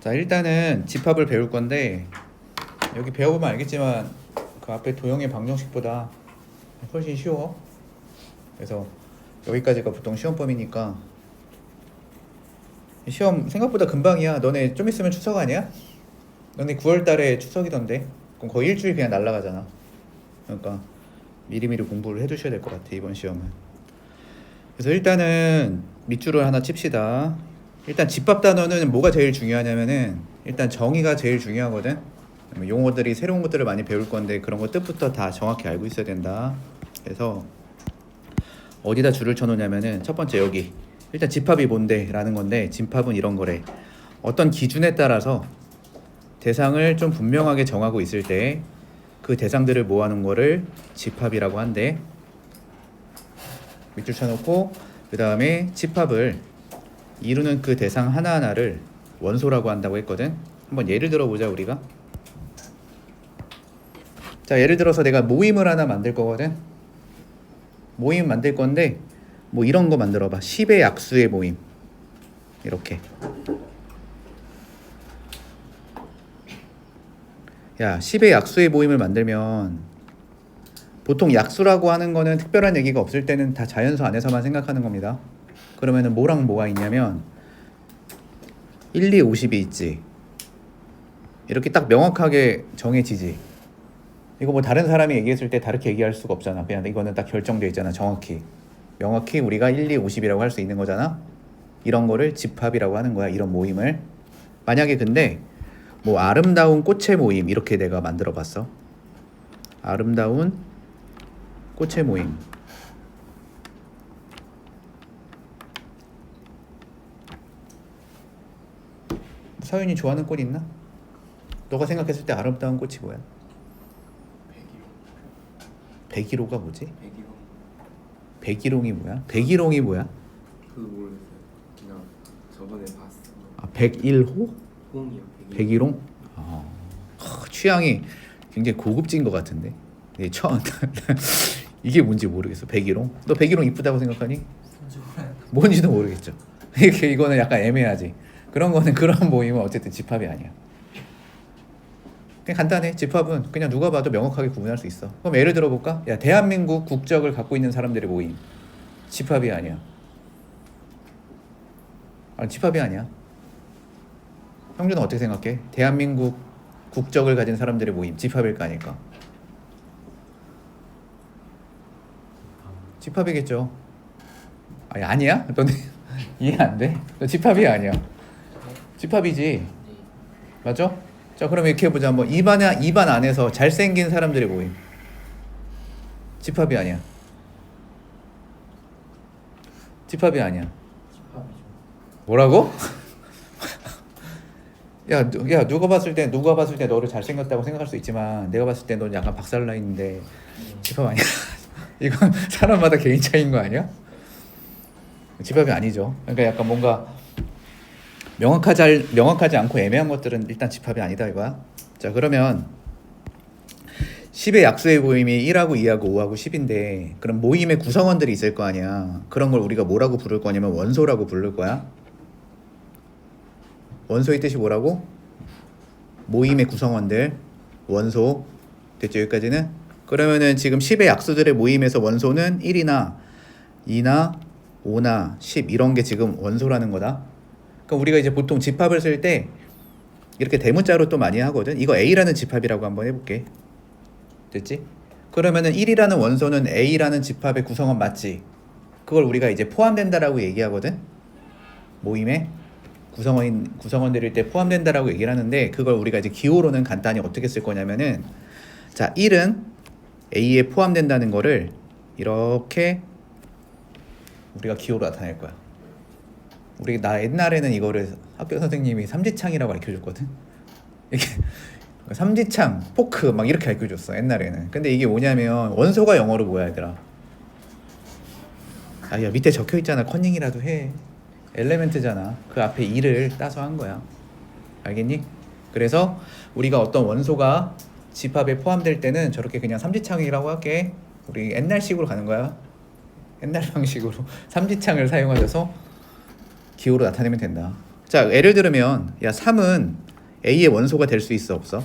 자, 일단은 집합을 배울 건데 여기 배워보면 알겠지만 그 앞에 도형의 방정식보다 훨씬 쉬워. 그래서 여기까지가 보통 시험 범위니까 시험 생각보다 금방이야. 너네 좀 있으면 추석 아니야? 너네 9월 달에 추석이던데. 그럼 거의 일주일 그냥 날아가잖아. 그러니까 미리미리 공부를 해두셔야 될 것 같아, 이번 시험은. 그래서 일단은 밑줄을 하나 칩시다. 일단 집합 단어는 뭐가 제일 중요하냐면은 일단 정의가 제일 중요하거든. 용어들이 새로운 것들을 많이 배울 건데 그런 거 뜻부터 다 정확히 알고 있어야 된다. 그래서 어디다 줄을 쳐놓냐면은 첫 번째 여기 일단 집합이 뭔데 라는 건데, 집합은 이런 거래. 어떤 기준에 따라서 대상을 좀 분명하게 정하고 있을 때 그 대상들을 모아놓은 거를 집합이라고 한대. 밑줄 쳐놓고 그 다음에 집합을 이루는 그 대상 하나하나를 원소라고 한다고 했거든. 한번 예를 들어보자 우리가. 자, 예를 들어서 내가 모임을 하나 만들 거거든. 모임 만들 건데 뭐 이런 거 만들어봐. 10의 약수의 모임. 이렇게. 야, 10의 약수의 모임을 만들면 보통 약수라고 하는 거는 특별한 얘기가 없을 때는 다 자연수 안에서만 생각하는 겁니다. 그러면은 뭐랑 뭐가 있냐면 1, 2, 50이 있지. 이렇게 딱 명확하게 정해지지. 이거 뭐 다른 사람이 얘기했을 때 다르게 얘기할 수가 없잖아. 그냥 이거는 딱 결정되어 있잖아. 정확히. 명확히 우리가 1, 2, 50이라고 할 수 있는 거잖아. 이런 거를 집합이라고 하는 거야. 이런 모임을. 만약에 근데 뭐 아름다운 꽃의 모임 이렇게 내가 만들어 봤어. 아름다운 꽃의 모임. 서윤이 좋아하는 꽃 있나? 너가 생각했을 때 아름다운 꽃이 뭐야? 백일호가 뭐지? 백일홍이 뭐야? 백일홍이 뭐야? 그 모르겠어요. 그냥 저번에 봤어. 아, 백일호? 홍이요. 백일홍? 취향이 굉장히 고급진 것 같은데. 네, 이게 뭔지 모르겠어. 백일홍? 너 백일홍 이쁘다고 생각하니? 뭔지도 모르겠죠. 이거는 약간 애매하지. 그런 거는 그런 모임은 어쨌든 집합이 아니야. 그냥 간단해. 집합은 그냥 누가 봐도 명확하게 구분할 수 있어. 그럼 예를 들어볼까? 야, 대한민국 국적을 갖고 있는 사람들의 모임. 집합이 아니야. 아니, 집합이 아니야. 형준은 어떻게 생각해? 대한민국 국적을 가진 사람들의 모임. 집합일까 아닐까? 집합이겠죠. 아니, 아니야? 너네 이해 안 돼? 너 집합이 아니야. 집합이지. 맞죠? 자, 그럼 이렇게 해보자. 뭐 입안 안에서 잘생긴 사람들의 모임. 집합이 아니야. 집합이 아니야. 뭐라고? 야, 누가 봤을 때 너를 잘생겼다고 생각할 수 있지만 내가 봤을 때 넌 약간 박살나 있는데 집합 아니야. 이건 사람마다 개인 차이인 거 아니야? 집합이 아니죠. 그러니까 약간 뭔가 명확하지 않고 애매한 것들은 일단 집합이 아니다 이거야. 자, 그러면 10의 약수의 모임이 1하고 2하고 5하고 10인데 그럼 모임의 구성원들이 있을 거 아니야. 그런 걸 우리가 뭐라고 부를 거냐면 원소라고 부를 거야. 원소의 뜻이 뭐라고? 모임의 구성원들. 원소. 됐죠, 여기까지는? 그러면은 지금 10의 약수들의 모임에서 원소는 1이나 2나 5나 10 이런 게 지금 원소라는 거다. 그럼 우리가 이제 보통 집합을 쓸 때 이렇게 대문자로 또 많이 하거든. 이거 A라는 집합이라고 한번 해볼게. 됐지? 그러면은 1이라는 원소는 A라는 집합의 구성원 맞지? 그걸 우리가 이제 포함된다라고 얘기하거든. 모임에 구성원들일 때 포함된다라고 얘기를 하는데 그걸 우리가 이제 기호로는 간단히 어떻게 쓸 거냐면은 자, 1은 A에 포함된다는 거를 이렇게 우리가 기호로 나타낼 거야. 나 옛날에는 이거를 학교 선생님이 삼지창이라고 가르쳐줬거든. 이게 삼지창, 포크 막 이렇게 가르쳐줬어 옛날에는. 근데 이게 뭐냐면 원소가 영어로 뭐야 얘들아? 아, 야, 밑에 적혀있잖아. 컨닝이라도 해. 엘레멘트잖아. 그 앞에 2를 따서 한 거야. 알겠니? 그래서 우리가 어떤 원소가 집합에 포함될 때는 저렇게 그냥 삼지창이라고 할게. 우리 옛날식으로 가는 거야. 옛날 방식으로 삼지창을 사용하셔서 기호로 나타내면 된다. 자, 예를 들면 야 3은 A의 원소가 될 수 있어 없어?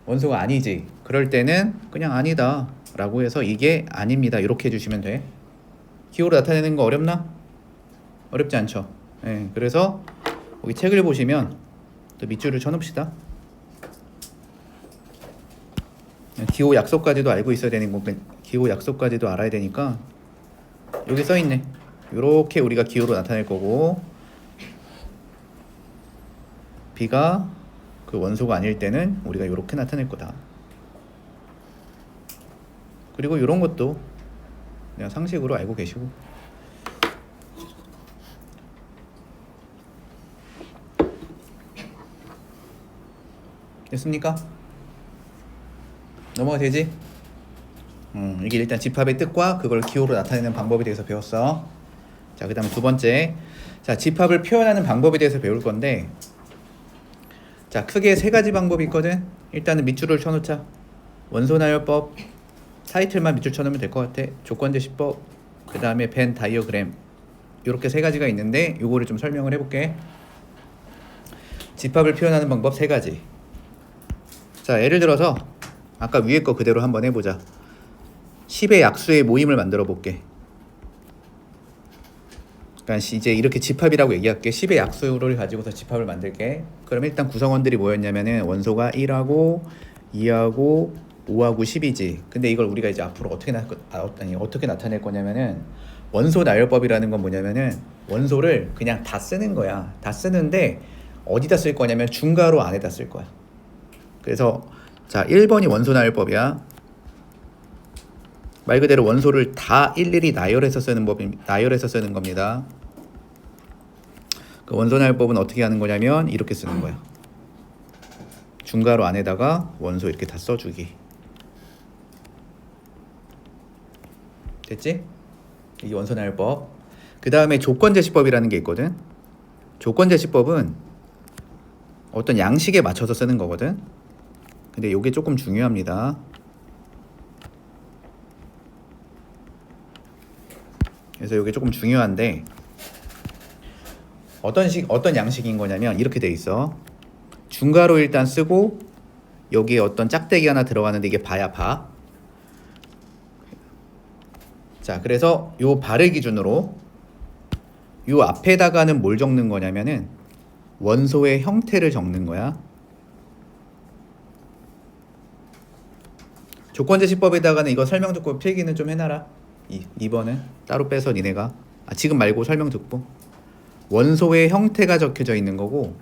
원소가 아니지. 그럴 때는 그냥 아니다 라고 해서 이게 아닙니다 이렇게 해주시면 돼. 기호로 나타내는 거 어렵나? 어렵지 않죠. 예, 그래서 여기 책을 보시면 또 밑줄을 쳐놓읍시다. 기호 약속까지도 알고 있어야 되는 거, 기호 약속까지도 알아야 되니까 여기 써 있네. 이렇게 우리가 기호로 나타낼 거고, B가 그 원소가 아닐 때는 우리가 이렇게 나타낼 거다. 그리고 이런 것도 그냥 상식으로 알고 계시고. 됐습니까? 넘어가 되지? 이게 일단 집합의 뜻과 그걸 기호로 나타내는 방법에 대해서 배웠어. 자, 그 다음 두 번째. 자, 집합을 표현하는 방법에 대해서 배울 건데, 자, 크게 세 가지 방법이 있거든. 일단은 밑줄을 쳐놓자. 원소나열법 타이틀만 밑줄 쳐놓으면 될 것 같아. 조건제시법, 그 다음에 벤 다이어그램, 이렇게 세 가지가 있는데 요거를 좀 설명을 해볼게. 집합을 표현하는 방법 세 가지. 자, 예를 들어서 아까 위에 거 그대로 한번 해보자. 10의 약수의 모임을 만들어 볼게. 그러니까 이제 이렇게 집합이라고 얘기할게. 10의 약수를 가지고서 집합을 만들게. 그럼 일단 구성원들이 뭐였냐면은 원소가 1하고 2하고 5하고 10이지. 근데 이걸 우리가 이제 앞으로 어떻게 나타낼 거냐면은 원소 나열법이라는 건 뭐냐면은 원소를 그냥 다 쓰는 거야. 다 쓰는데 어디다 쓸 거냐면 중괄호 안에다 쓸 거야. 그래서 자, 1번이 원소 나열법이야. 말 그대로 원소를 다 일일이 나열해서 쓰는 겁니다. 그 원소 나열법은 어떻게 하는 거냐면 이렇게 쓰는 거야. 중괄호 안에다가 원소 이렇게 다 써주기. 됐지? 이게 원소 나열법. 그 다음에 조건제시법이라는 게 있거든. 조건제시법은 어떤 양식에 맞춰서 쓰는 거거든. 근데 이게 조금 중요합니다. 그래서 이게 조금 중요한데 어떤 양식인 거냐면 이렇게 돼 있어. 중괄호 일단 쓰고 여기에 어떤 짝대기 하나 들어가는데 이게 바야 바. 자, 그래서 요 바를 기준으로 요 앞에다가는 뭘 적는 거냐면은 원소의 형태를 적는 거야. 조건제시법에다가는 이거 설명 듣고 필기는 좀 해놔라. 2번은 따로 빼서 니네가 지금 말고 설명 듣고 원소의 형태가 적혀져 있는 거고,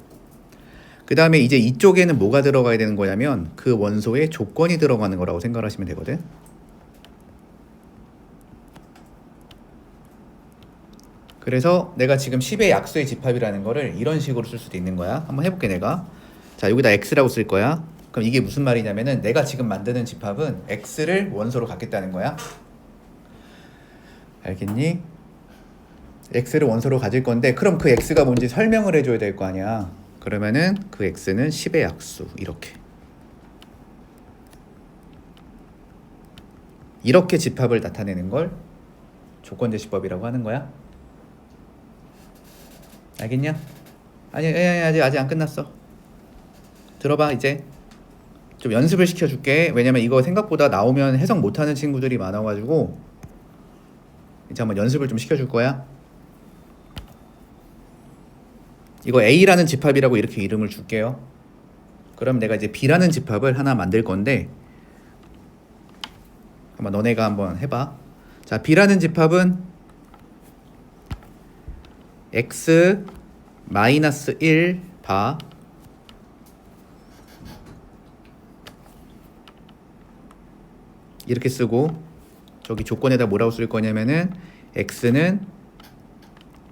그 다음에 이제 이쪽에는 뭐가 들어가야 되는 거냐면 그 원소의 조건이 들어가는 거라고 생각하시면 되거든. 그래서 내가 지금 10의 약수의 집합이라는 거를 이런 식으로 쓸 수도 있는 거야. 한번 해볼게 내가. 자, 여기다 x라고 쓸 거야. 그럼 이게 무슨 말이냐면은 내가 지금 만드는 집합은 x를 원소로 갖겠다는 거야. 알겠니? x를 원소로 가질 건데 그럼 그 x가 뭔지 설명을 해줘야 될 거 아니야. 그러면은 그 x는 10의 약수 이렇게 집합을 나타내는 걸 조건제시법이라고 하는 거야. 알겠냐? 아니 아직 안 끝났어. 들어봐. 이제 좀 연습을 시켜줄게. 왜냐면 이거 생각보다 나오면 해석 못하는 친구들이 많아가지고 이제 한번 연습을 좀 시켜줄 거야. 이거 A라는 집합이라고 이렇게 이름을 줄게요. 그럼 내가 이제 B라는 집합을 하나 만들 건데 한번 너네가 한번 해봐. 자, B라는 집합은 x 마이너스 1 바 이렇게 쓰고 저기 조건에다 뭐라고 쓸 거냐면은 x는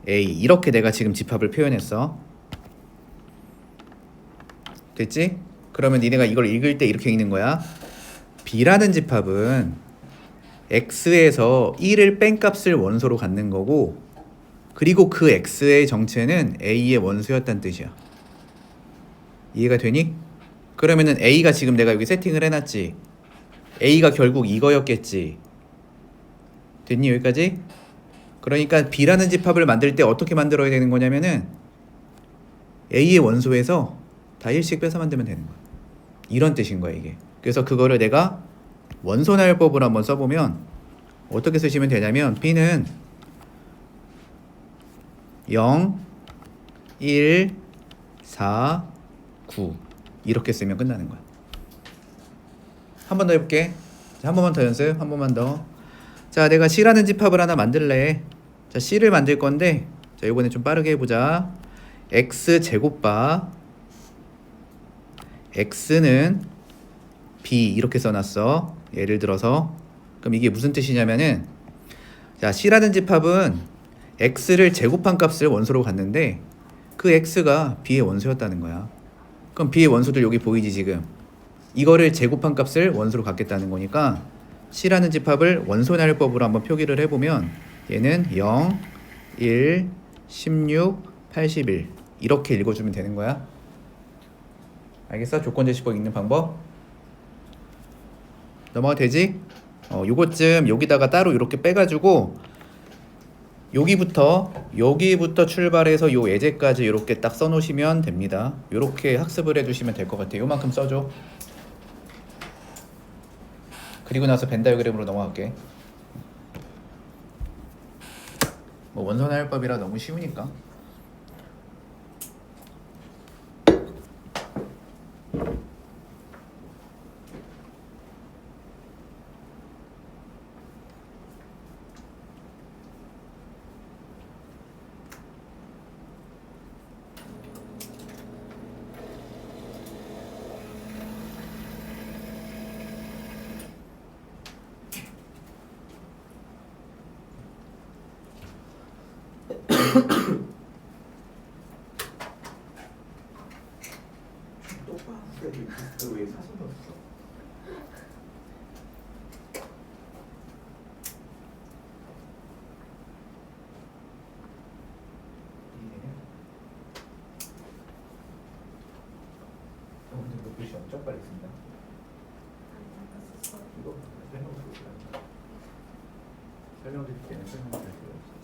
a 이렇게 내가 지금 집합을 표현했어. 됐지? 그러면 니네가 이걸 읽을 때 이렇게 읽는 거야. B라는 집합은 x에서 1을 뺀 값을 원소로 갖는 거고, 그리고 그 x의 정체는 a의 원소였다는 뜻이야. 이해가 되니? 그러면은 a가 지금 내가 여기 세팅을 해놨지. a가 결국 이거였겠지. 됐니 여기까지? 그러니까 B라는 집합을 만들 때 어떻게 만들어야 되는 거냐면은 A의 원소에서 다 1씩 빼서 만들면 되는 거야. 이런 뜻인 거야 이게. 그래서 그거를 내가 원소나열법으로 한번 써보면 어떻게 쓰시면 되냐면 B는 0, 1, 4, 9 이렇게 쓰면 끝나는 거야. 한 번 더 해볼게. 자, 한 번만 더 연습. 한 번만 더. 자, 내가 C라는 집합을 하나 만들래. 자, C를 만들 건데 자, 이번에 좀 빠르게 해보자. X 제곱바 X는 B 이렇게 써놨어. 예를 들어서 그럼 이게 무슨 뜻이냐면은 자, C라는 집합은 X를 제곱한 값을 원소로 갖는데 그 X가 B의 원소였다는 거야. 그럼 B의 원소들 여기 보이지 지금. 이거를 제곱한 값을 원소로 갖겠다는 거니까 C라는 집합을 원소나열법으로 한번 표기를 해보면 얘는 0, 1, 16, 81 이렇게 읽어주면 되는 거야. 알겠어? 조건제시법 읽는 방법 넘어가 되지? 요것쯤 여기다가 따로 이렇게 빼가지고 여기부터 출발해서 요 예제까지 이렇게 딱 써놓으시면 됩니다. 이렇게 학습을 해주시면 될 것 같아요. 요만큼 써줘. 그리고 나서 벤 다이어그램으로 넘어갈게. 뭐 원소나열법이라 너무 쉬우니까. 왜 사진 없어? 오늘 몇 글씨 엄청 빨리 쓴다. 이거 설명드릴 때는 설명드릴 필요 없어.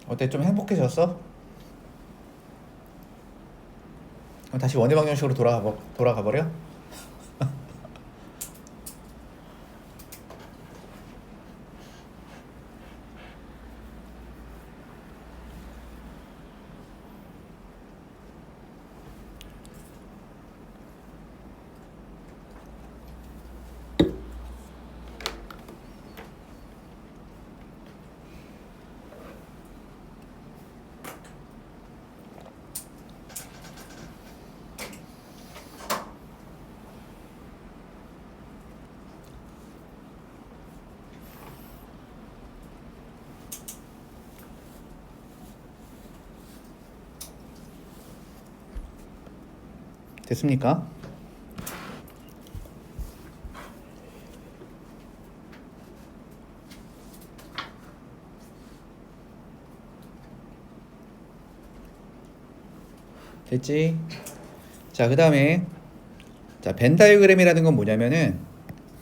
어때? 좀 행복해졌어? 다시 원의 방정식으로 돌아가 버려? 됐습니까? 됐지? 자, 그 다음에 자, 벤 다이어그램이라는 건 뭐냐면은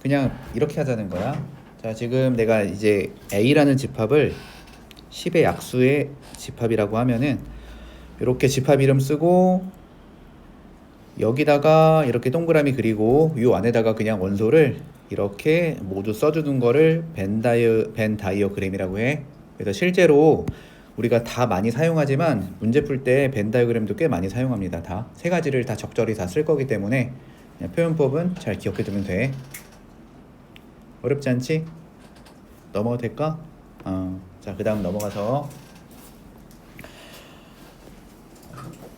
그냥 이렇게 하자는 거야. 자, 지금 내가 이제 A라는 집합을 10의 약수의 집합이라고 하면은 이렇게 집합 이름 쓰고 여기다가 이렇게 동그라미 그리고 요 안에다가 그냥 원소를 이렇게 모두 써주는 거를 벤 다이어그램이라고 해. 그래서 실제로 우리가 다 많이 사용하지만 문제 풀 때 벤 다이어그램도 꽤 많이 사용합니다. 다 세 가지를 다 적절히 다 쓸 거기 때문에 그냥 표현법은 잘 기억해 두면 돼. 어렵지 않지? 넘어가도 될까? 자, 그 다음 넘어가서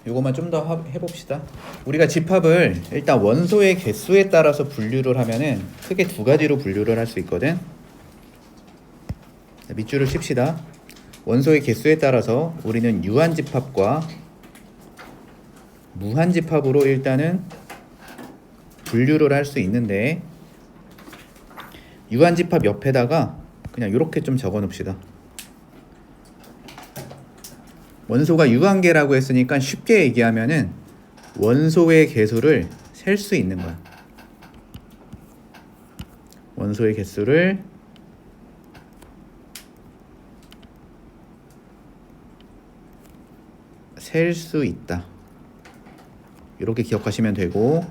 요것만 좀 더 해봅시다. 우리가 집합을 일단 원소의 개수에 따라서 분류를 하면은 크게 두 가지로 분류를 할 수 있거든. 밑줄을 칩시다. 원소의 개수에 따라서 우리는 유한집합과 무한집합으로 일단은 분류를 할 수 있는데 유한집합 옆에다가 그냥 이렇게 좀 적어 놓읍시다. 원소가 유관계라고 했으니까 쉽게 얘기하면은 원소의 개수를 셀 수 있는 거야. 원소의 개수를 셀 수 있다. 이렇게 기억하시면 되고,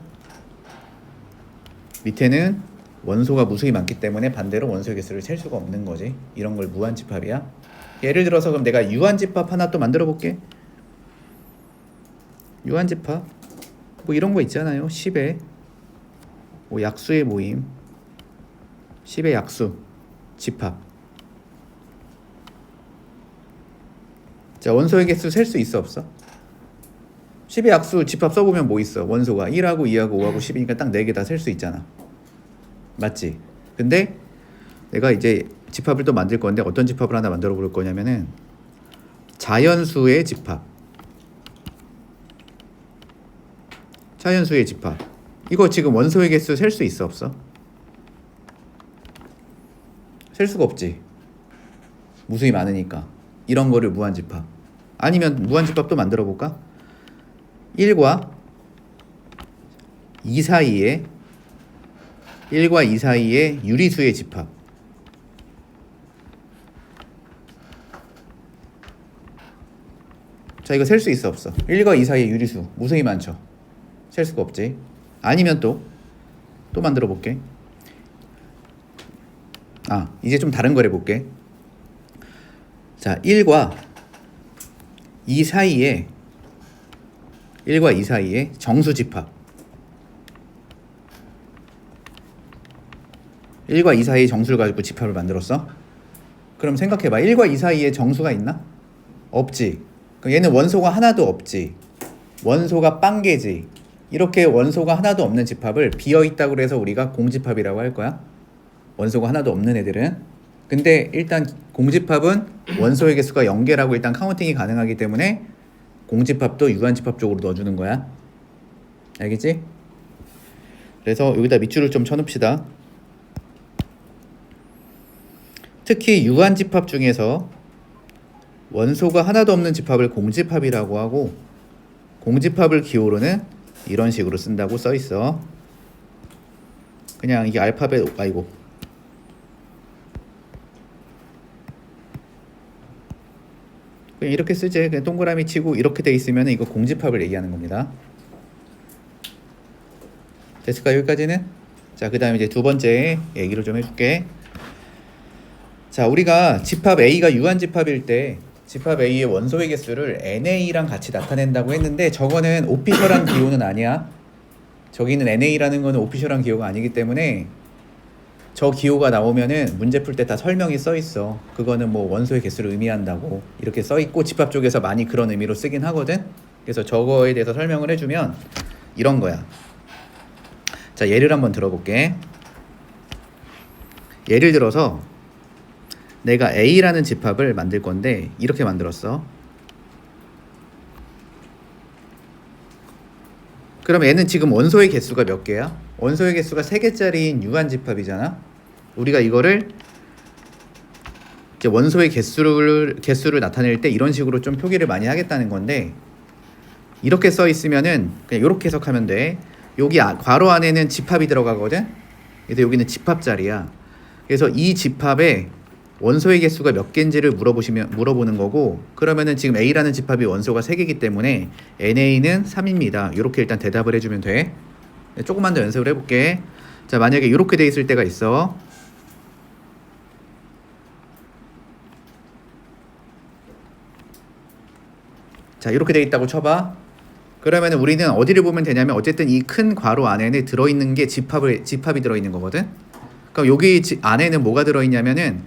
밑에는 원소가 무수히 많기 때문에 반대로 원소의 개수를 셀 수가 없는 거지. 이런 걸 무한집합이야. 예를 들어서 그럼 내가 유한집합 하나 또 만들어 볼게. 유한집합 뭐 이런 거 있잖아요. 10의 뭐 약수의 모임, 10의 약수 집합. 자, 원소의 개수 셀 수 있어 없어? 10의 약수 집합 써보면 뭐 있어? 원소가 1하고 2하고 5하고 10이니까 딱 4개 다 셀 수 있잖아. 맞지? 근데 내가 이제 집합을 또 만들 건데 어떤 집합을 하나 만들어 볼 거냐면은 자연수의 집합. 자연수의 집합. 이거 지금 원소의 개수 셀 수 있어 없어? 셀 수가 없지. 무수히 많으니까. 이런 거를 무한집합. 아니면 무한집합도 만들어 볼까? 1과 2 사이에 1과 2 사이에 유리수의 집합. 자, 이거 셀 수 있어 없어? 1과 2 사이에 유리수 무수히 많죠. 셀 수가 없지. 아니면 또 만들어 볼게. 이제 좀 다른 걸 해볼게. 자, 1과 2 사이에 정수 집합. 1과 2 사이에 정수를 가지고 집합을 만들었어. 그럼 생각해봐. 1과 2 사이에 정수가 있나? 없지. 그럼 얘는 원소가 하나도 없지. 원소가 빵개지. 이렇게 원소가 하나도 없는 집합을 비어있다고 해서 우리가 공집합이라고 할 거야. 원소가 하나도 없는 애들은. 근데 일단 공집합은 원소의 개수가 0개라고 일단 카운팅이 가능하기 때문에 공집합도 유한집합 쪽으로 넣어주는 거야. 알겠지? 그래서 여기다 밑줄을 좀 쳐놓읍시다. 특히 유한집합 중에서 원소가 하나도 없는 집합을 공집합이라고 하고, 공집합을 기호로는 이런 식으로 쓴다고 써있어. 그냥 이게 알파벳 아니고 그냥 이렇게 쓰지. 그냥 동그라미 치고 이렇게 돼 있으면 이거 공집합을 얘기하는 겁니다. 됐을까 여기까지는? 자, 그 다음에 이제 두 번째 얘기를 좀 해줄게. 자, 우리가 집합 A가 유한집합일 때 집합 A의 원소의 개수를 NA랑 같이 나타낸다고 했는데 저거는 오피셜한 기호는 아니야. 저기는 NA라는 거는 오피셜한 기호가 아니기 때문에 저 기호가 나오면은 문제 풀 때 다 설명이 써 있어. 그거는 뭐 원소의 개수를 의미한다고 이렇게 써 있고 집합 쪽에서 많이 그런 의미로 쓰긴 하거든. 그래서 저거에 대해서 설명을 해주면 이런 거야. 자, 예를 한번 들어볼게. 예를 들어서 내가 A라는 집합을 만들 건데 이렇게 만들었어. 그럼 얘는 지금 원소의 개수가 몇 개야? 원소의 개수가 3개짜리인 유한집합이잖아. 우리가 이거를 이제 원소의 개수를 나타낼 때 이런 식으로 좀 표기를 많이 하겠다는 건데, 이렇게 써 있으면은 그냥 이렇게 해석하면 돼. 여기 괄호 안에는 집합이 들어가거든. 그래서 여기는 집합자리야. 그래서 이 집합에 원소의 개수가 몇 개인지를 물어보는 거고, 그러면은 지금 A라는 집합이 원소가 3개이기 때문에 NA는 3입니다. 이렇게 일단 대답을 해주면 돼. 조금만 더 연습을 해볼게. 자, 만약에 이렇게 돼 있을 때가 있어. 자, 이렇게 돼 있다고 쳐봐. 그러면은 우리는 어디를 보면 되냐면 어쨌든 이 큰 괄호 안에는 들어있는 게 집합이 들어있는 거거든. 그럼 여기 안에는 뭐가 들어있냐면은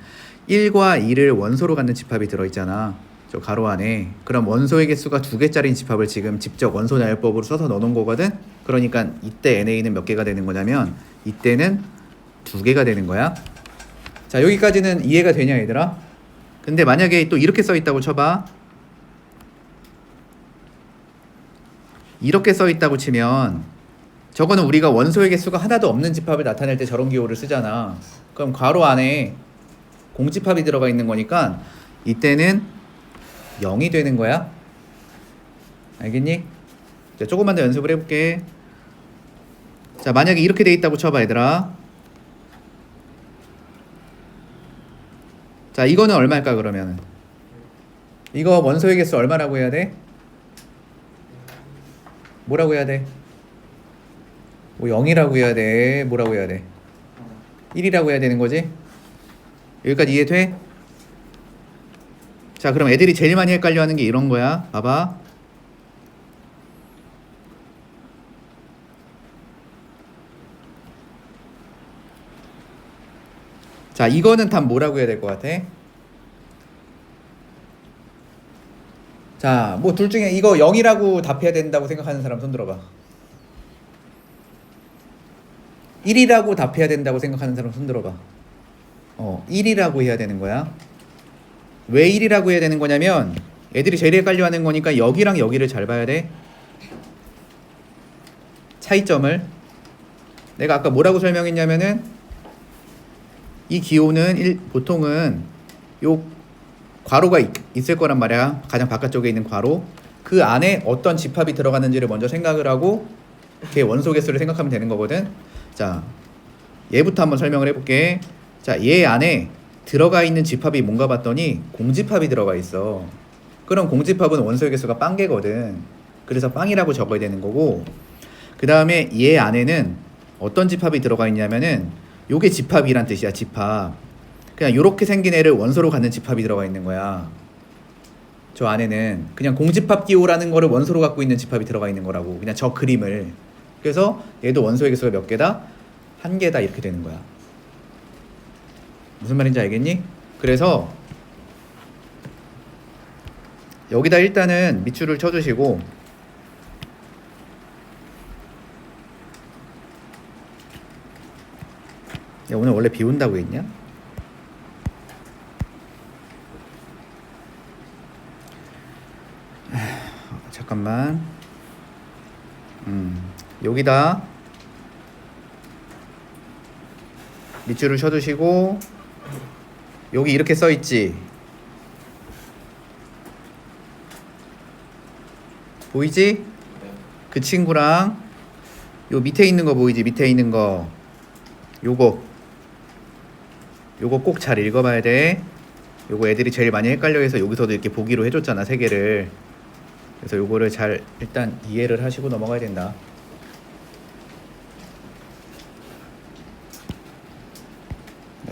1과 2를 원소로 갖는 집합이 들어있잖아. 저 가로 안에. 그럼 원소의 개수가 2개짜리인 집합을 지금 직접 원소 나열법으로 써서 넣어놓은 거거든. 그러니까 이때 NA는 몇 개가 되는 거냐면 이때는 2개가 되는 거야. 자, 여기까지는 이해가 되냐 얘들아? 근데 만약에 또 이렇게 써 있다고 쳐봐. 이렇게 써 있다고 치면 저거는 우리가 원소의 개수가 하나도 없는 집합을 나타낼 때 저런 기호를 쓰잖아. 그럼 괄호 안에 공집합이 들어가 있는 거니까 이때는 0이 되는 거야. 알겠니? 자, 조금만 더 연습을 해볼게. 자, 만약에 이렇게 돼 있다고 쳐봐, 얘들아. 자, 이거는 얼마일까 그러면은? 이거 원소의 개수 얼마라고 해야 돼? 뭐라고 해야 돼? 뭐 0이라고 해야 돼? 뭐라고 해야 돼? 1이라고 해야 되는 거지? 여기까지 이해돼? 자, 그럼 애들이 제일 많이 헷갈려 하는 게 이런 거야. 봐봐. 자, 이거는 답 뭐라고 해야 될 것 같아? 자, 뭐 둘 중에 이거 0이라고 답해야 된다고 생각하는 사람 손 들어봐. 1이라고 답해야 된다고 생각하는 사람 손 들어봐. 1이라고 해야 되는 거야. 왜 1이라고 해야 되는 거냐면 애들이 제일 헷갈려 하는 거니까 여기랑 여기를 잘 봐야 돼. 차이점을. 내가 아까 뭐라고 설명했냐면은 이 기호는 보통은 요 괄호가 있을 거란 말이야. 가장 바깥쪽에 있는 괄호. 그 안에 어떤 집합이 들어가는지를 먼저 생각을 하고 걔 원소 개수를 생각하면 되는 거거든. 자, 얘부터 한번 설명을 해볼게. 자, 얘 안에 들어가 있는 집합이 뭔가 봤더니 공집합이 들어가 있어. 그럼 공집합은 원소의 개수가 빵개거든. 그래서 빵이라고 적어야 되는 거고, 그 다음에 얘 안에는 어떤 집합이 들어가 있냐면은 요게 집합이란 뜻이야. 집합. 그냥 요렇게 생긴 애를 원소로 갖는 집합이 들어가 있는 거야. 저 안에는 그냥 공집합 기호라는 거를 원소로 갖고 있는 집합이 들어가 있는 거라고. 그냥 저 그림을. 그래서 얘도 원소의 개수가 몇 개다? 1개다 이렇게 되는 거야. 무슨 말인지 알겠니? 그래서 여기다 일단은 밑줄을 쳐주시고, 야, 오늘 원래 비 온다고 했냐? 잠깐만. 여기다 밑줄을 쳐두시고, 여기 이렇게 써있지? 보이지? 그 친구랑 요 밑에 있는 거 보이지? 밑에 있는 거 요거 꼭 잘 읽어봐야 돼. 요거 애들이 제일 많이 헷갈려해서 여기서도 이렇게 보기로 해줬잖아, 3개를. 그래서 요거를 잘 일단 이해를 하시고 넘어가야 된다.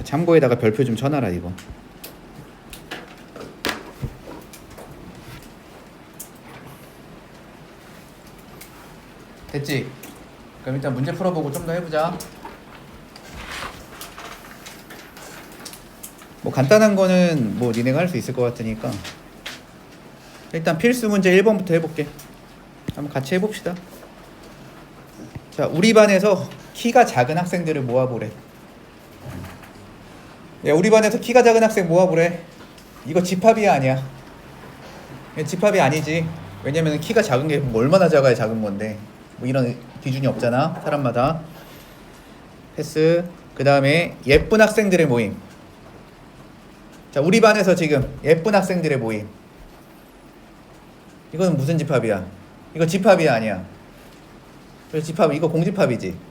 참고에다가 별표 좀 쳐놔라 이거. 됐지? 그럼 일단 문제 풀어보고 좀 더 해보자. 뭐 간단한 거는 뭐 니네가 할 수 있을 것 같으니까 일단 필수 문제 1번부터 해볼게. 한번 같이 해봅시다. 자, 우리 반에서 키가 작은 학생들을 모아보래. 야, 우리 반에서 키가 작은 학생 모아보래. 이거 집합이 아니야. 집합이 아니지. 왜냐면 키가 작은 게 뭐 얼마나 작아야 작은 건데. 뭐 이런 기준이 없잖아, 사람마다. 패스. 그 다음에 예쁜 학생들의 모임. 자, 우리 반에서 지금 예쁜 학생들의 모임. 이거는 무슨 집합이야? 이거 집합이 아니야. 그래서 집합, 이거 공집합이지.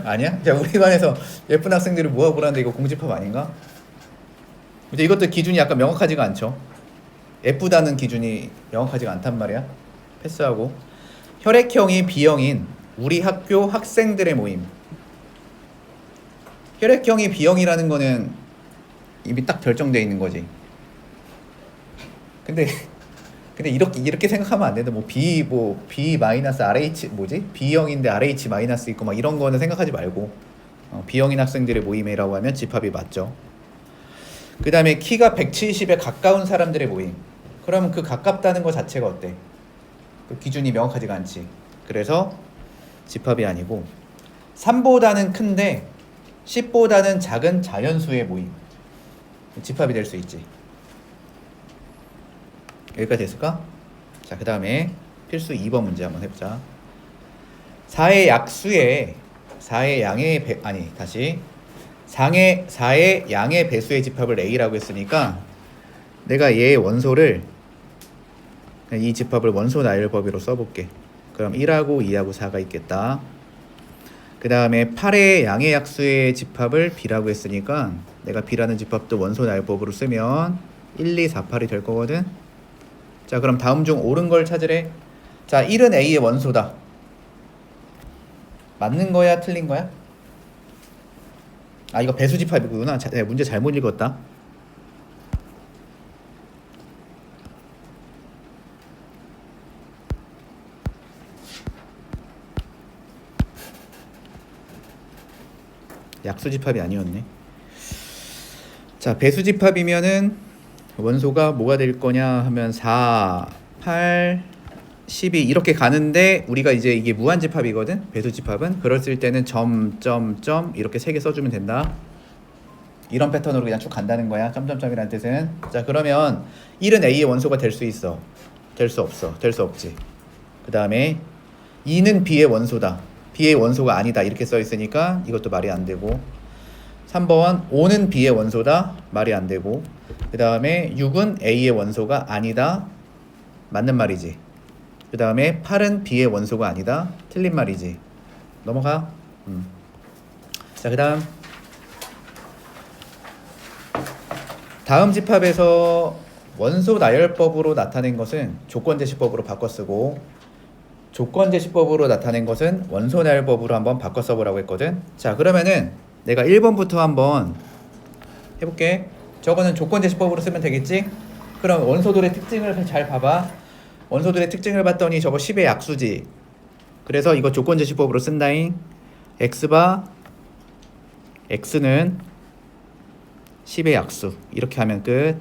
아니야? 자, 우리 반에서 예쁜 학생들을 모아보라는데 이거 공집합 아닌가? 근데 이것도 기준이 약간 명확하지가 않죠. 예쁘다는 기준이 명확하지가 않단 말이야. 패스하고. 혈액형이 B형인 우리 학교 학생들의 모임. 혈액형이 B형이라는 거는 이미 딱 결정돼 있는 거지. 근데 이렇게 생각하면 안 된다. B 마이너스 RH 뭐지? B형인데 RH 마이너스 있고 막 이런 거는 생각하지 말고, B형인 학생들의 모임이라고 하면 집합이 맞죠. 그 다음에 키가 170에 가까운 사람들의 모임. 그러면 그 가깝다는 거 자체가 어때? 그 기준이 명확하지가 않지. 그래서 집합이 아니고 3보다는 큰데 10보다는 작은 자연수의 모임. 집합이 될 수 있지. 여기까지 됐을까? 자, 그 다음에 필수 2번 문제 한번 해보자. 4의 약수의 4의 양의 4의 양의 배수의 집합을 A라고 했으니까 내가 얘의 원소를 이 집합을 원소 나열법으로 써볼게. 그럼 1하고 2하고 4가 있겠다. 그 다음에 8의 양의 약수의 집합을 B라고 했으니까 내가 B라는 집합도 원소 나열법으로 쓰면 1, 2, 4, 8이 될 거거든. 자, 그럼 다음 중 옳은 걸 찾으래. 자, 1은 A의 원소다. 맞는 거야? 틀린 거야? 아, 이거 배수 집합이구나. 내가 문제 잘못 읽었다. 약수집합이 아니었네. 자, 배수집합이면은 원소가 뭐가 될 거냐 하면 4, 8, 12 이렇게 가는데 우리가 이제 이게 무한집합이거든. 배수집합은. 그랬을 때는 점 이렇게 3개 써주면 된다. 이런 패턴으로 그냥 쭉 간다는 거야. 점점점이라는 뜻은. 자, 그러면 1은 A의 원소가 될 수 있어. 될 수 없어. 될 수 없지. 그 다음에 2는 B의 원소다. B의 원소가 아니다 이렇게 써 있으니까 이것도 말이 안 되고, 3번 5는 B의 원소다 말이 안 되고, 그 다음에 6은 A의 원소가 아니다 맞는 말이지. 그 다음에 8은 B의 원소가 아니다 틀린 말이지. 넘어가. 자, 그 다음 집합에서 원소 나열법으로 나타낸 것은 조건제시법으로 바꿔 쓰고, 조건제시법으로 나타낸 것은 원소 나열법으로 한번 바꿔 써보라고 했거든. 자, 그러면은 내가 1번부터 한번 해볼게. 저거는 조건제시법으로 쓰면 되겠지? 그럼 원소들의 특징을 잘 봐봐. 원소들의 특징을 봤더니 저거 10의 약수지. 그래서 이거 조건제시법으로 쓴다잉. x바 x는 10의 약수. 이렇게 하면 끝.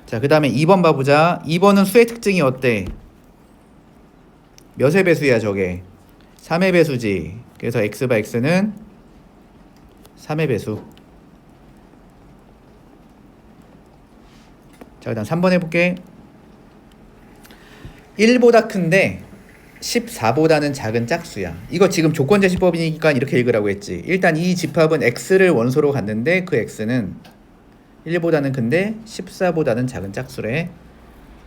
자, 그 다음에 2번 봐보자. 2번은 수의 특징이 어때? 몇의 배수야 저게? 3의 배수지. 그래서 x바 x는 3의 배수. 자, 그 다음 3번 해볼게. 1보다 큰데 14보다는 작은 짝수야. 이거 지금 조건제시법이니까 이렇게 읽으라고 했지. 일단 이 집합은 x를 원소로 갔는데 그 x는 1보다는 큰데 14보다는 작은 짝수래.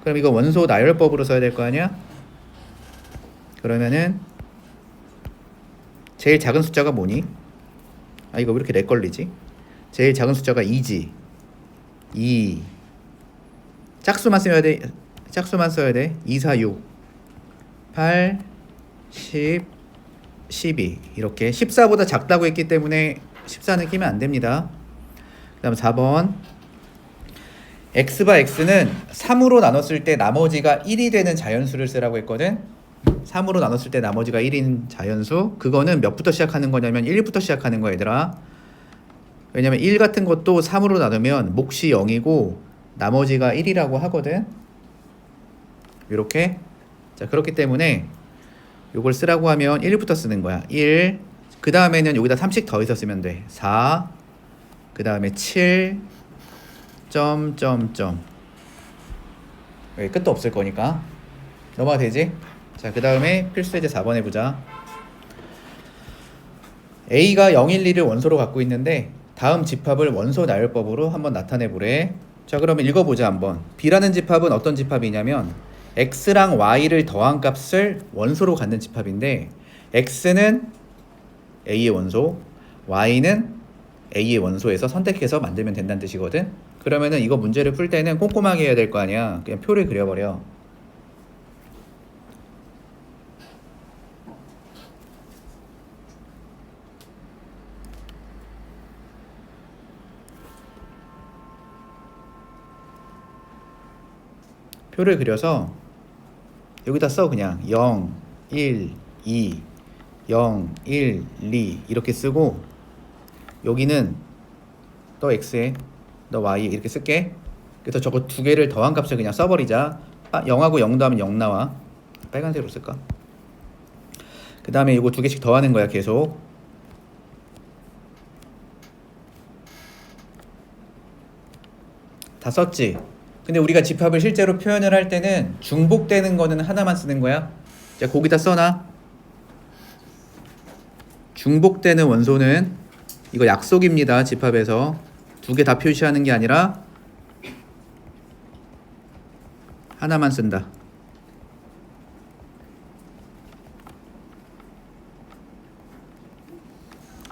그럼 이거 원소 나열법으로 써야 될 거 아니야? 그러면은 제일 작은 숫자가 뭐니? 아, 이거 왜 이렇게 렉 걸리지? 제일 작은 숫자가 2지. 2. 짝수만 써야 돼. 짝수만 써야 돼. 2, 4, 6, 8, 10, 12. 이렇게 14보다 작다고 했기 때문에 14는 끼면 안 됩니다. 그 다음 4번. x바 x는 3으로 나눴을 때 나머지가 1이 되는 자연수를 쓰라고 했거든. 3으로 나눴을 때 나머지가 1인 자연수. 그거는 몇부터 시작하는 거냐면 1부터 시작하는 거야, 얘들아. 왜냐면 1 같은 것도 3으로 나누면 몫이 0이고 나머지가 1이라고 하거든. 이렇게. 자, 그렇기 때문에 요걸 쓰라고 하면 1부터 쓰는 거야. 1. 그 다음에는 여기다 3씩 더 있었으면 돼. 4. 그 다음에 7. 여기 끝도 없을 거니까 넘어가 되지? 자, 그 다음에 필수예제 4번 해보자. A가 0, 1, 2를 원소로 갖고 있는데 다음 집합을 원소 나열법으로 한번 나타내보래. 자, 그러면 읽어보자 한번. B라는 집합은 어떤 집합이냐면 X랑 Y를 더한 값을 원소로 갖는 집합인데, X는 A의 원소, Y는 A의 원소에서 선택해서 만들면 된다는 뜻이거든. 그러면은 이거 문제를 풀 때는 꼼꼼하게 해야 될 거 아니야. 그냥 표를 그려버려. 표를 그려서 여기다 써. 그냥 0, 1, 2, 0, 1, 2 이렇게 쓰고, 여기는 너 x에 너 y 이렇게 쓸게. 그래서 저거 두 개를 더한 값을 그냥 써버리자. 0하고 0 더하면 0 나와. 빨간색으로 쓸까? 그 다음에 이거 두 개씩 더하는 거야. 계속. 다 썼지? 근데 우리가 집합을 실제로 표현을 할 때는 중복되는 거는 하나만 쓰는 거야. 자, 거기다 써놔. 중복되는 원소는 이거 약속입니다. 집합에서 두 개 다 표시하는 게 아니라 하나만 쓴다.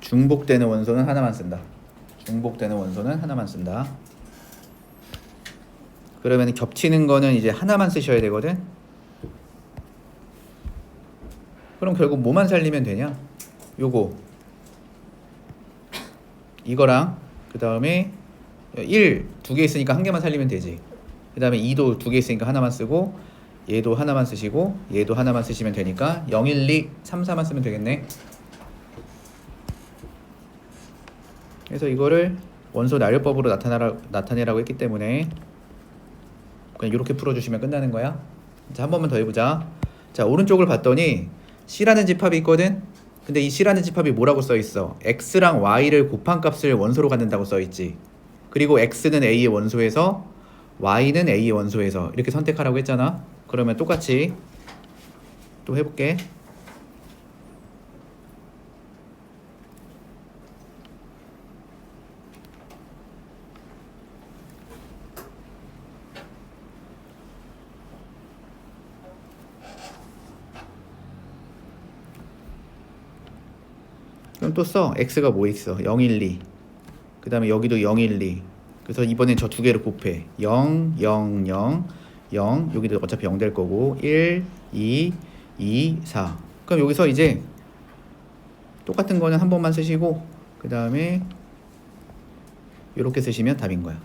중복되는 원소는 하나만 쓴다. 중복되는 원소는 하나만 쓴다. 그러면 겹치는 거는 이제 하나만 쓰셔야 되거든. 그럼 결국 뭐만 살리면 되냐? 요거 이거랑 그 다음에 1 두 개 있으니까 한 개만 살리면 되지. 그 다음에 2도 두 개 있으니까 하나만 쓰고, 얘도 하나만 쓰시고, 얘도 하나만 쓰시면 되니까 0, 1, 2, 3, 4만 쓰면 되겠네. 그래서 이거를 원소 나열법으로 나타내라고 했기 때문에 그냥 이렇게 풀어주시면 끝나는 거야. 자, 한 번만 더 해보자. 자, 오른쪽을 봤더니 C라는 집합이 있거든. 근데 이 C라는 집합이 뭐라고 써있어? X랑 Y를 곱한 값을 원소로 갖는다고 써있지. 그리고 X는 A의 원소에서 Y는 A의 원소에서 이렇게 선택하라고 했잖아. 그러면 똑같이 또 해볼게. 그럼 또 써. X가 뭐 있어? 0, 1, 2. 그 다음에 여기도 0, 1, 2. 그래서 이번엔 저 두 개를 곱해. 0, 0, 0, 0. 여기도 어차피 0 될 거고 1, 2, 2, 4. 그럼 여기서 이제 똑같은 거는 한 번만 쓰시고 그 다음에 이렇게 쓰시면 답인 거야.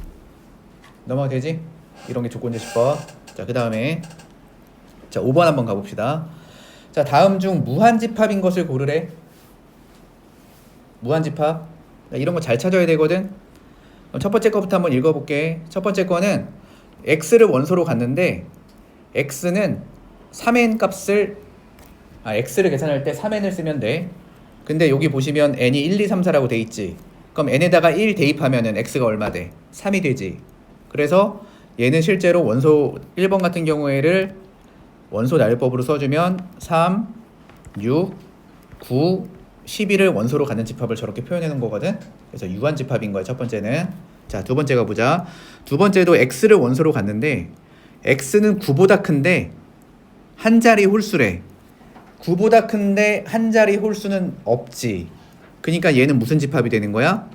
넘어가 되지? 이런 게 조건제시법. 자, 그 다음에 자 5번 한번 가봅시다. 자, 다음 중 무한집합인 것을 고르래. 무한집합. 이런 거 잘 찾아야 되거든. 그럼 첫 번째 거부터 한번 읽어볼게. 첫 번째 거는 x를 원소로 갖는데 x는 3n 값을 x를 계산할 때 3n을 쓰면 돼. 근데 여기 보시면 n이 1, 2, 3, 4라고 돼 있지. 그럼 n에다가 1 대입하면은 x가 얼마 돼? 3이 되지. 그래서 얘는 실제로 원소 1번 같은 경우에를 원소 나열법으로 써주면 3, 6, 9, 12를 원소로 갖는 집합을 저렇게 표현하는 거거든. 그래서 유한집합인 거야, 첫 번째는. 자, 두 번째가 보자. 두 번째도 x를 원소로 갖는데 x는 9보다 큰데 한 자리 홀수래. 9보다 큰데 한 자리 홀수는 없지. 그러니까 얘는 무슨 집합이 되는 거야?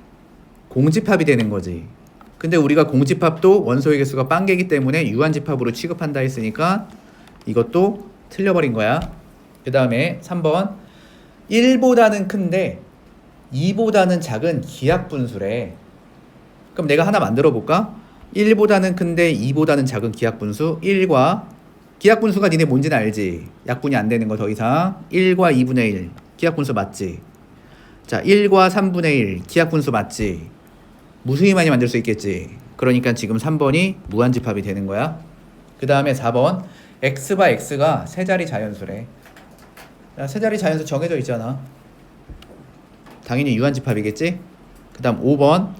공집합이 되는 거지. 근데 우리가 공집합도 원소의 개수가 빵개기 때문에 유한집합으로 취급한다 했으니까 이것도 틀려버린 거야. 그 다음에 3번 1보다는 큰데 2보다는 작은 기하분수래. 그럼 내가 하나 만들어 볼까? 1보다는 큰데 2보다는 작은 기하분수 1과 기하분수가 니네 뭔지는 알지? 약분이 안 되는 거 더 이상. 1과 2분의 1 기하분수 맞지? 자, 1과 3분의 1 기하분수 맞지? 무수히 많이 만들 수 있겠지? 그러니까 지금 3번이 무한집합이 되는 거야. 그 다음에 4번 x바 x가 세 자리 자연수래. 야, 세 자리 자연수 정해져 있잖아. 당연히 유한집합이겠지? 그 다음 5번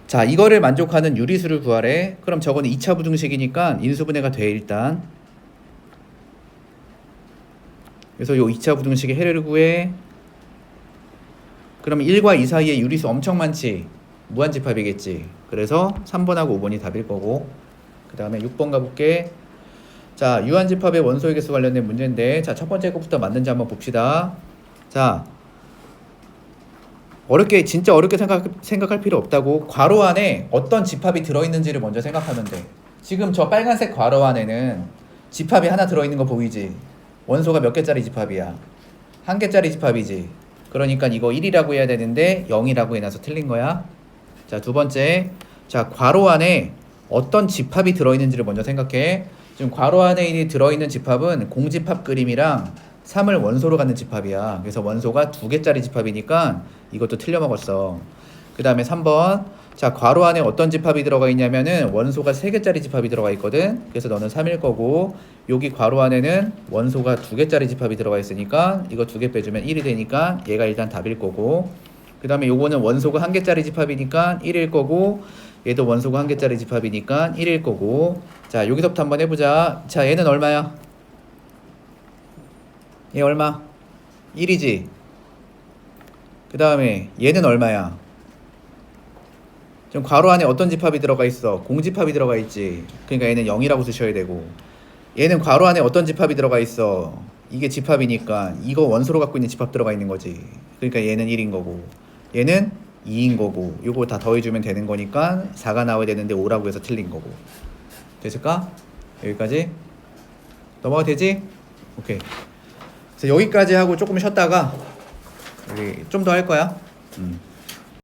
자, 이거를 만족하는 유리수를 구하래. 그럼 저거는 2차 부등식이니까 인수분해가 돼 일단. 그래서 요 2차 부등식의 해를 구해. 그럼 1과 2 사이에 유리수 엄청 많지? 무한집합이겠지. 그래서 3번하고 5번이 답일 거고. 그 다음에 6번 가볼게. 자, 유한집합의 원소의 개수 관련된 문제인데, 자, 첫 번째 것부터 맞는지 한번 봅시다. 자, 진짜 어렵게 생각할 필요 없다고. 괄호 안에 어떤 집합이 들어있는지를 먼저 생각하면 돼. 지금 저 빨간색 괄호 안에는 집합이 하나 들어있는 거 보이지? 원소가 몇 개짜리 집합이야? 한 개짜리 집합이지. 그러니까 이거 1이라고 해야 되는데 0이라고 해놔서 틀린 거야. 자, 두 번째. 자, 괄호 안에 어떤 집합이 들어있는지를 먼저 생각해. 지금 괄호 안에 들어있는 집합은 공집합 그림이랑 3을 원소로 갖는 집합이야. 그래서 원소가 2개짜리 집합이니까 이것도 틀려먹었어. 그 다음에 3번. 자, 괄호 안에 어떤 집합이 들어가 있냐면은 원소가 3개짜리 집합이 들어가 있거든. 그래서 너는 3일 거고, 여기 괄호 안에는 원소가 2개짜리 집합이 들어가 있으니까 이거 2개 빼주면 1이 되니까 얘가 일단 답일 거고, 그 다음에 요거는 원소가 1개짜리 집합이니까 1일 거고, 얘도 원소가 1개짜리 집합이니까 1일 거고. 자, 여기서부터 한번 해보자. 자, 얘는 얼마야? 얘 얼마? 1이지. 그 다음에 얘는 얼마야? 지금 괄호 안에 어떤 집합이 들어가 있어? 공집합이 들어가 있지. 그러니까 얘는 0이라고 쓰셔야 되고, 얘는 괄호 안에 어떤 집합이 들어가 있어? 이게 집합이니까 이거 원소로 갖고 있는 집합 들어가 있는 거지. 그러니까 얘는 1인 거고, 얘는 2인 거고, 요거 다 더해주면 되는 거니까 4가 나와야 되는데 5라고 해서 틀린 거고. 됐을까? 여기까지 넘어가 되지? 오케이. 그래서 여기까지 하고 조금 쉬었다가 우리 좀 더 할 거야.